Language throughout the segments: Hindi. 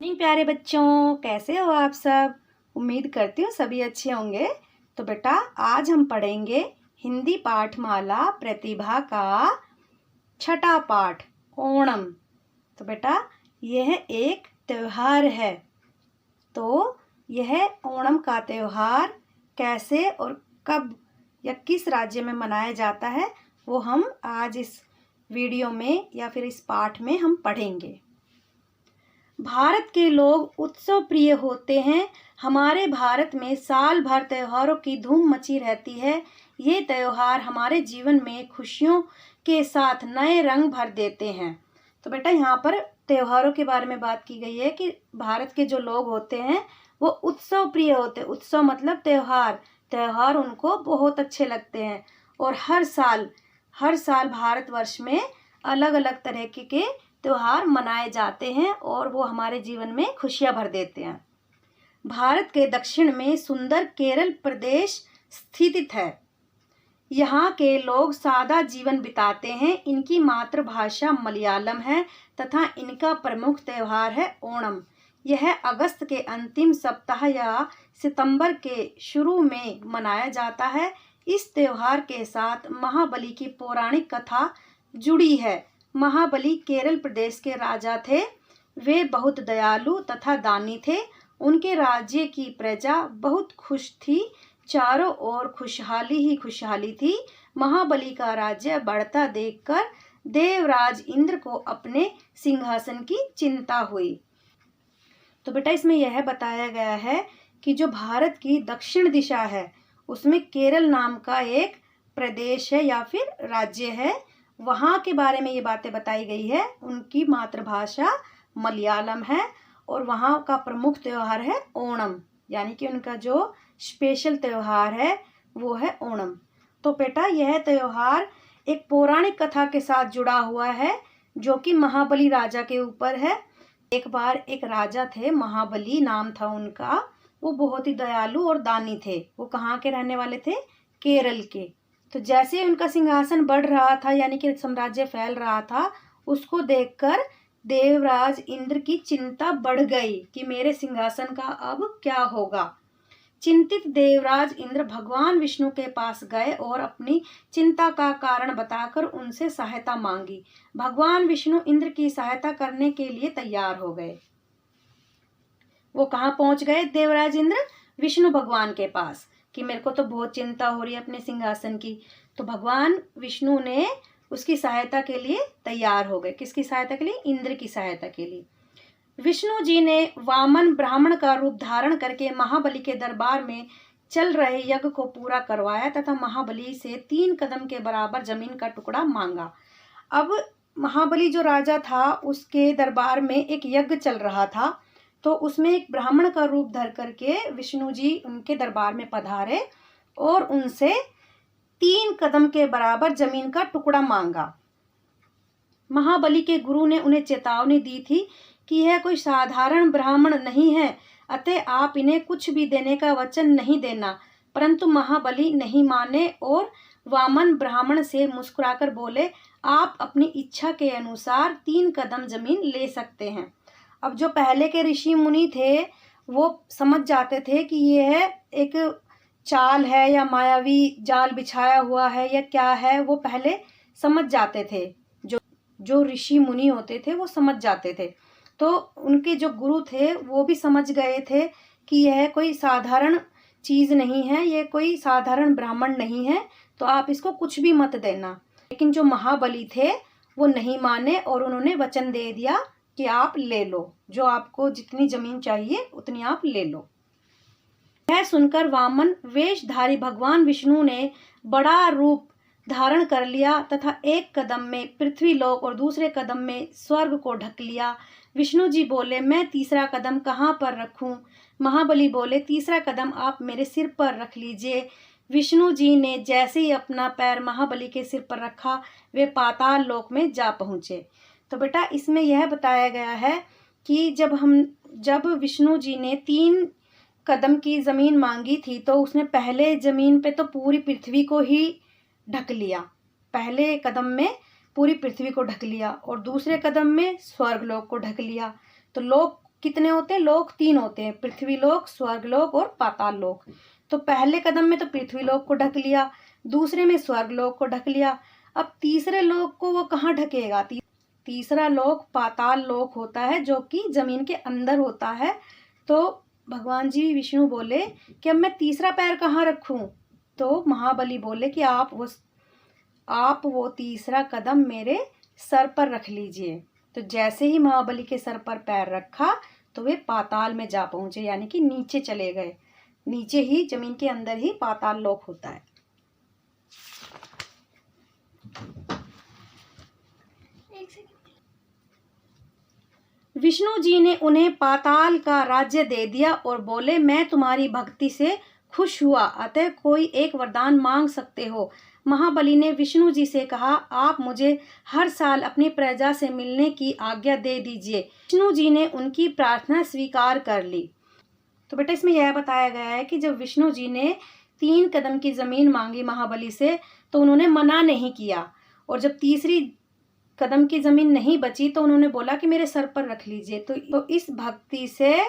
नहीं प्यारे बच्चों, कैसे हो आप सब। उम्मीद करती हूँ सभी अच्छे होंगे। तो बेटा आज हम पढ़ेंगे हिंदी पाठमाला प्रतिभा का छठा पाठ ओणम। तो बेटा यह एक त्योहार है। तो यह ओणम का त्योहार कैसे और कब या किस राज्य में मनाया जाता है वो हम आज इस वीडियो में या फिर इस पाठ में हम पढ़ेंगे। भारत के लोग उत्सव प्रिय होते हैं। हमारे भारत में साल भर त्योहारों की धूम मची रहती है। ये त्योहार हमारे जीवन में खुशियों के साथ नए रंग भर देते हैं। तो बेटा यहाँ पर त्योहारों के बारे में बात की गई है कि भारत के जो लोग होते हैं वो उत्सव प्रिय होते हैं। उत्सव मतलब त्योहार। त्योहार उनको बहुत अच्छे लगते हैं और हर साल भारतवर्ष में अलग अलग तरह के त्योहार मनाए जाते हैं और वो हमारे जीवन में खुशियां भर देते हैं। भारत के दक्षिण में सुंदर केरल प्रदेश स्थित है। यहाँ के लोग सादा जीवन बिताते हैं। इनकी मातृभाषा मलयालम है तथा इनका प्रमुख त्योहार है ओणम। यह अगस्त के अंतिम सप्ताह या सितंबर के शुरू में मनाया जाता है। इस त्योहार के साथ महाबली की पौराणिक कथा जुड़ी है। महाबली केरल प्रदेश के राजा थे। वे बहुत दयालु तथा दानी थे। उनके राज्य की प्रजा बहुत खुश थी। चारों ओर खुशहाली ही खुशहाली थी। महाबली का राज्य बढ़ता देखकर देवराज इंद्र को अपने सिंहासन की चिंता हुई। तो बेटा इसमें यह बताया गया है कि जो भारत की दक्षिण दिशा है उसमें केरल नाम का एक प्रदेश है या फिर राज्य है। वहाँ के बारे में ये बातें बताई गई है। उनकी मातृभाषा मलयालम है और वहाँ का प्रमुख त्योहार है ओणम, यानी कि उनका जो स्पेशल त्योहार है वो है ओणम। तो बेटा यह त्योहार एक पौराणिक कथा के साथ जुड़ा हुआ है जो कि महाबली राजा के ऊपर है। एक बार एक राजा थे, महाबली नाम था उनका। वो बहुत ही दयालु और दानी थे। वो कहाँ के रहने वाले थे? केरल के। तो जैसे उनका सिंहासन बढ़ रहा था यानी कि साम्राज्य फैल रहा था, उसको देखकर देवराज इंद्र की चिंता बढ़ गई कि मेरे सिंहासन का अब क्या होगा। चिंतित देवराज इंद्र भगवान विष्णु के पास गए और अपनी चिंता का कारण बताकर उनसे सहायता मांगी। भगवान विष्णु इंद्र की सहायता करने के लिए तैयार हो गए। वो कहाँ पहुंच गए? देवराज इंद्र विष्णु भगवान के पास कि मेरे को तो बहुत चिंता हो रही है अपने सिंहासन की। तो भगवान विष्णु ने उसकी सहायता के लिए तैयार हो गए। किसकी सहायता के लिए? इंद्र की सहायता के लिए। विष्णु जी ने वामन ब्राह्मण का रूप धारण करके महाबली के दरबार में चल रहे यज्ञ को पूरा करवाया तथा महाबली से 3 कदम के बराबर जमीन का टुकड़ा मांगा। अब महाबली जो राजा था उसके दरबार में एक यज्ञ चल रहा था। तो उसमें एक ब्राह्मण का रूप धर करके विष्णु जी उनके दरबार में पधारे और उनसे 3 कदम के बराबर जमीन का टुकड़ा मांगा। महाबली के गुरु ने उन्हें चेतावनी दी थी कि यह कोई साधारण ब्राह्मण नहीं है, अतः आप इन्हें कुछ भी देने का वचन नहीं देना। परंतु महाबली नहीं माने और वामन ब्राह्मण से मुस्कुराकर बोले, आप अपनी इच्छा के अनुसार 3 कदम जमीन ले सकते हैं। अब जो पहले के ऋषि मुनि थे वो समझ जाते थे कि यह एक चाल है या मायावी जाल बिछाया हुआ है या क्या है, वो पहले समझ जाते थे। जो ऋषि मुनि होते थे वो समझ जाते थे। तो उनके जो गुरु थे वो भी समझ गए थे कि यह कोई साधारण चीज नहीं है, यह कोई साधारण ब्राह्मण नहीं है, तो आप इसको कुछ भी मत देना। लेकिन जो महाबली थे वो नहीं माने और उन्होंने वचन दे दिया कि आप ले लो, जो आपको जितनी जमीन चाहिए उतनी आप ले लो। यह सुनकर वामन वेशधारी भगवान विष्णु ने बड़ा रूप धारण कर लिया तथा एक कदम में पृथ्वी लोक और दूसरे कदम में स्वर्ग को ढक लिया। विष्णु जी बोले, मैं तीसरा कदम कहाँ पर रखूं? महाबली बोले, तीसरा कदम आप मेरे सिर पर रख लीजिए। विष्णु जी ने जैसे ही अपना पैर महाबली के सिर पर रखा वे पाताल लोक में जा पहुंचे। तो बेटा इसमें यह बताया गया है कि जब विष्णु जी ने 3 कदम की जमीन मांगी थी तो उसने पहले जमीन पे तो पूरी पृथ्वी को ही ढक लिया। पहले कदम में पूरी पृथ्वी को ढक लिया और दूसरे कदम में स्वर्गलोक को ढक लिया। तो लोक कितने होते हैं लोक? 3 होते हैं, पृथ्वी लोक, स्वर्ग लोक और पाताल लोक। तो पहले कदम में तो पृथ्वी लोक को ढक लिया, दूसरे में स्वर्ग लोक को ढक लिया। अब तीसरे लोक को वो कहाँ ढकेगा? तीसरा लोक पाताल लोक होता है, जो कि जमीन के अंदर होता है। तो भगवान जी विष्णु बोले कि अब मैं तीसरा पैर कहाँ रखूं? तो महाबली बोले कि आप वो तीसरा कदम मेरे सर पर रख लीजिए। तो जैसे ही महाबली के सर पर पैर रखा तो वे पाताल में जा पहुंचे, यानी कि नीचे चले गए। नीचे ही जमीन के अंदर ही पाताल लोक होता है। विष्णु जी ने उन्हें पाताल का राज्य दे दिया और बोले, मैं तुम्हारी भक्ति से खुश हुआ, अतः कोई एक वरदान मांग सकते हो। महाबली ने विष्णु जी से कहा, आप मुझे हर साल अपनी प्रजा से मिलने की आज्ञा दे दीजिए। विष्णु जी ने उनकी प्रार्थना स्वीकार कर ली। तो बेटा इसमें यह बताया गया है कि जब विष्णु जी ने 3 कदम की जमीन मांगी महाबली से तो उन्होंने मना नहीं किया, और जब तीसरी कदम की जमीन नहीं बची तो उन्होंने बोला कि मेरे सर पर रख लीजिए। तो इस भक्ति से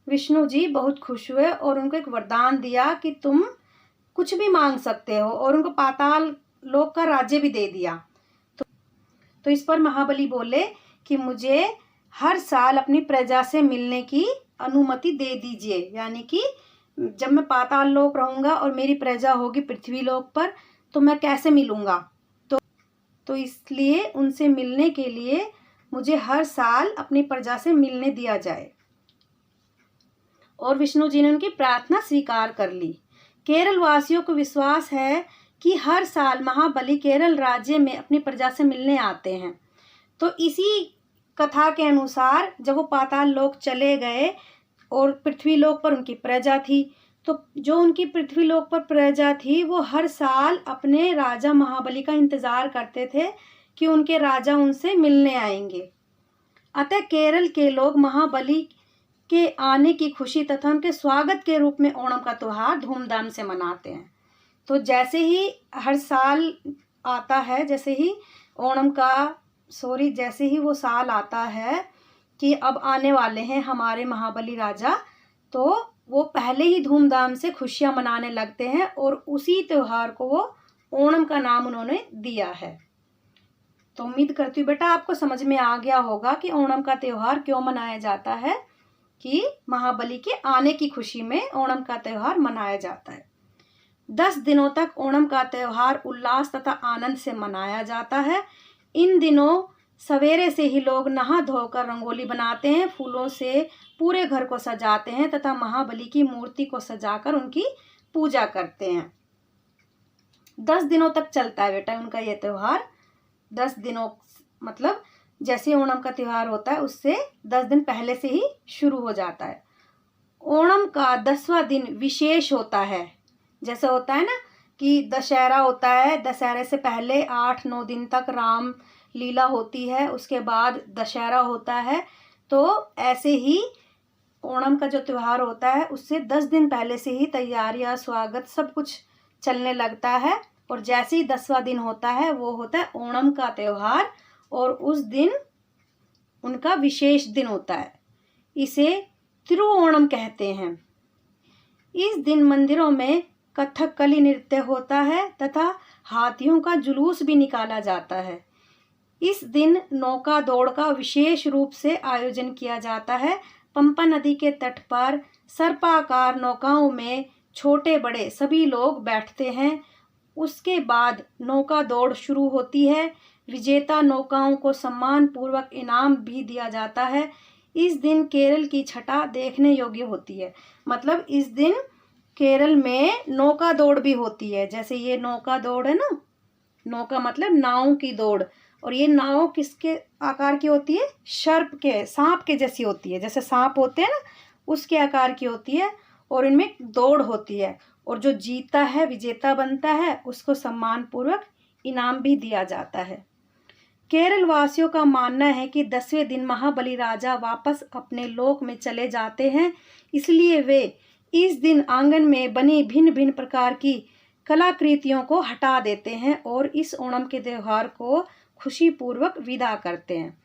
विष्णु जी बहुत खुश हुए और उनको एक वरदान दिया कि तुम कुछ भी मांग सकते हो, और उनको पाताल लोक का राज्य भी दे दिया। तो इस पर महाबली बोले कि मुझे हर साल अपनी प्रजा से मिलने की अनुमति दे दीजिए, यानी कि जब मैं पाताल लोक रहूंगा और मेरी प्रजा होगी पृथ्वी लोक पर तो मैं कैसे मिलूंगा? तो इसलिए उनसे मिलने के लिए मुझे हर साल अपनी प्रजा से मिलने दिया जाए। और विष्णु जी ने उनकी प्रार्थना स्वीकार कर ली। केरल वासियों को विश्वास है कि हर साल महाबली केरल राज्य में अपनी प्रजा से मिलने आते हैं। तो इसी कथा के अनुसार जब वो पाताल लोक चले गए और पृथ्वी लोक पर उनकी प्रजा थी, तो जो उनकी पृथ्वी लोक पर प्रजा थी वो हर साल अपने राजा महाबली का इंतजार करते थे कि उनके राजा उनसे मिलने आएंगे। अतः केरल के लोग महाबली के आने की खुशी तथा उनके स्वागत के रूप में ओणम का त्योहार धूमधाम से मनाते हैं। तो जैसे ही हर साल आता है, जैसे ही वो साल आता है कि अब आने वाले हैं हमारे महाबली राजा, तो वो पहले ही धूमधाम से खुशियां मनाने लगते हैं और उसी त्योहार को वो ओणम का नाम उन्होंने दिया है। तो उम्मीद करती हूँ बेटा आपको समझ में आ गया होगा कि ओणम का त्योहार क्यों मनाया जाता है, कि महाबली के आने की खुशी में ओणम का त्योहार मनाया जाता है। 10 दिनों तक ओणम का त्योहार उल्लास तथा आनंद से मनाया जाता है। इन दिनों सवेरे से ही लोग नहा धोकर रंगोली बनाते हैं, फूलों से पूरे घर को सजाते हैं तथा महाबली की मूर्ति को सजाकर उनकी पूजा करते हैं। 10 दिनों तक चलता है बेटा उनका ये त्योहार। 10 दिनों मतलब जैसे ओणम का त्योहार होता है उससे 10 दिन पहले से ही शुरू हो जाता है। ओणम का 10वां दिन विशेष होता है। जैसे होता है ना कि दशहरा होता है, दशहरे से पहले 8-9 दिन तक राम लीला होती है, उसके बाद दशहरा होता है। तो ऐसे ही ओणम का जो त्योहार होता है उससे 10 दिन पहले से ही तैयारियां, स्वागत सब कुछ चलने लगता है। और जैसे ही 10वां दिन होता है वो होता है ओणम का त्योहार, और उस दिन उनका विशेष दिन होता है। इसे तिरुओणम कहते हैं। इस दिन मंदिरों में कथकली नृत्य होता है तथा हाथियों का जुलूस भी निकाला जाता है। इस दिन नौका दौड़ का विशेष रूप से आयोजन किया जाता है। पंपा नदी के तट पर सर्पाकार नौकाओं में छोटे बड़े सभी लोग बैठते हैं। उसके बाद नौका दौड़ शुरू होती है। विजेता नौकाओं को सम्मान पूर्वक इनाम भी दिया जाता है। इस दिन केरल की छटा देखने योग्य होती है। मतलब इस दिन केरल में नौका दौड़ भी होती है। जैसे ये नौका दौड़ है ना, नौका मतलब नाव की दौड़, और ये नाव किसके आकार की होती है? सांप के जैसी होती है। जैसे सांप होते हैं ना उसके आकार की होती है, और इनमें दौड़ होती है, और जो जीता है विजेता बनता है उसको सम्मान पूर्वक इनाम भी दिया जाता है। केरल वासियों का मानना है कि 10वें दिन महाबली राजा वापस अपने लोक में चले जाते हैं, इसलिए वे इस दिन आंगन में बनी भिन्न भिन्न प्रकार की कलाकृतियों को हटा देते हैं और इस ओणम के त्योहार को खुशी पूर्वक विदा करते हैं।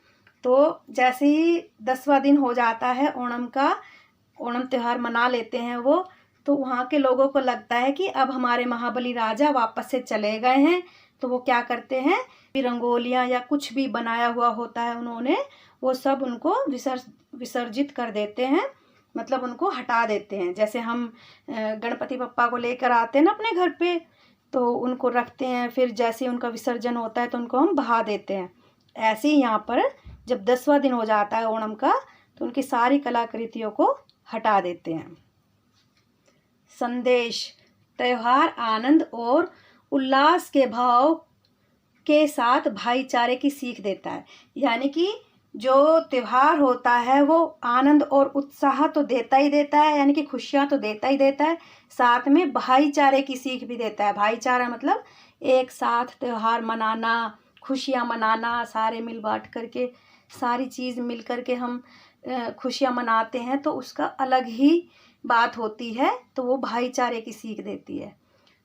तो जैसे ही 10वां दिन हो जाता है ओणम का, ओणम त्यौहार मना लेते हैं वो, तो वहाँ के लोगों को लगता है कि अब हमारे महाबली राजा वापस से चले गए हैं। तो वो क्या करते हैं, रंगोलियाँ या कुछ भी बनाया हुआ होता है उन्होंने, वो सब उनको विसर्जित कर देते हैं, मतलब उनको हटा देते हैं। जैसे हम गणपति बप्पा को लेकर आते हैं ना अपने घर पे, तो उनको रखते हैं, फिर जैसे उनका विसर्जन होता है तो उनको हम बहा देते हैं। ऐसे ही यहाँ पर जब 10वां दिन हो जाता है ओणम का, तो उनकी सारी कलाकृतियों को हटा देते हैं। संदेश: त्योहार आनंद और उल्लास के भाव के साथ भाईचारे की सीख देता है। यानी कि जो त्योहार होता है वो आनंद और उत्साह तो देता ही देता है, यानी कि खुशियाँ तो देता ही देता है, साथ में भाईचारे की सीख भी देता है। भाईचारा मतलब एक साथ त्योहार मनाना, खुशियाँ मनाना, सारे मिल बांट करके सारी चीज़ मिल करके हम खुशियाँ मनाते हैं, तो उसका अलग ही बात होती है। तो वो भाईचारे की सीख देती है।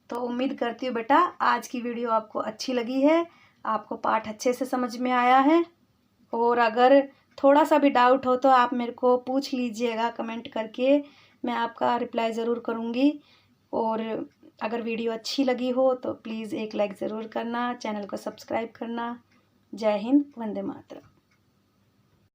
तो उम्मीद करती हूँ बेटा आज की वीडियो आपको अच्छी लगी है, आपको पाठ अच्छे से समझ में आया है। और अगर थोड़ा सा भी डाउट हो तो आप मेरे को पूछ लीजिएगा कमेंट करके, मैं आपका रिप्लाई ज़रूर करूँगी। और अगर वीडियो अच्छी लगी हो तो प्लीज़ एक लाइक ज़रूर करना, चैनल को सब्सक्राइब करना। जय हिंद, वंदे मातरम।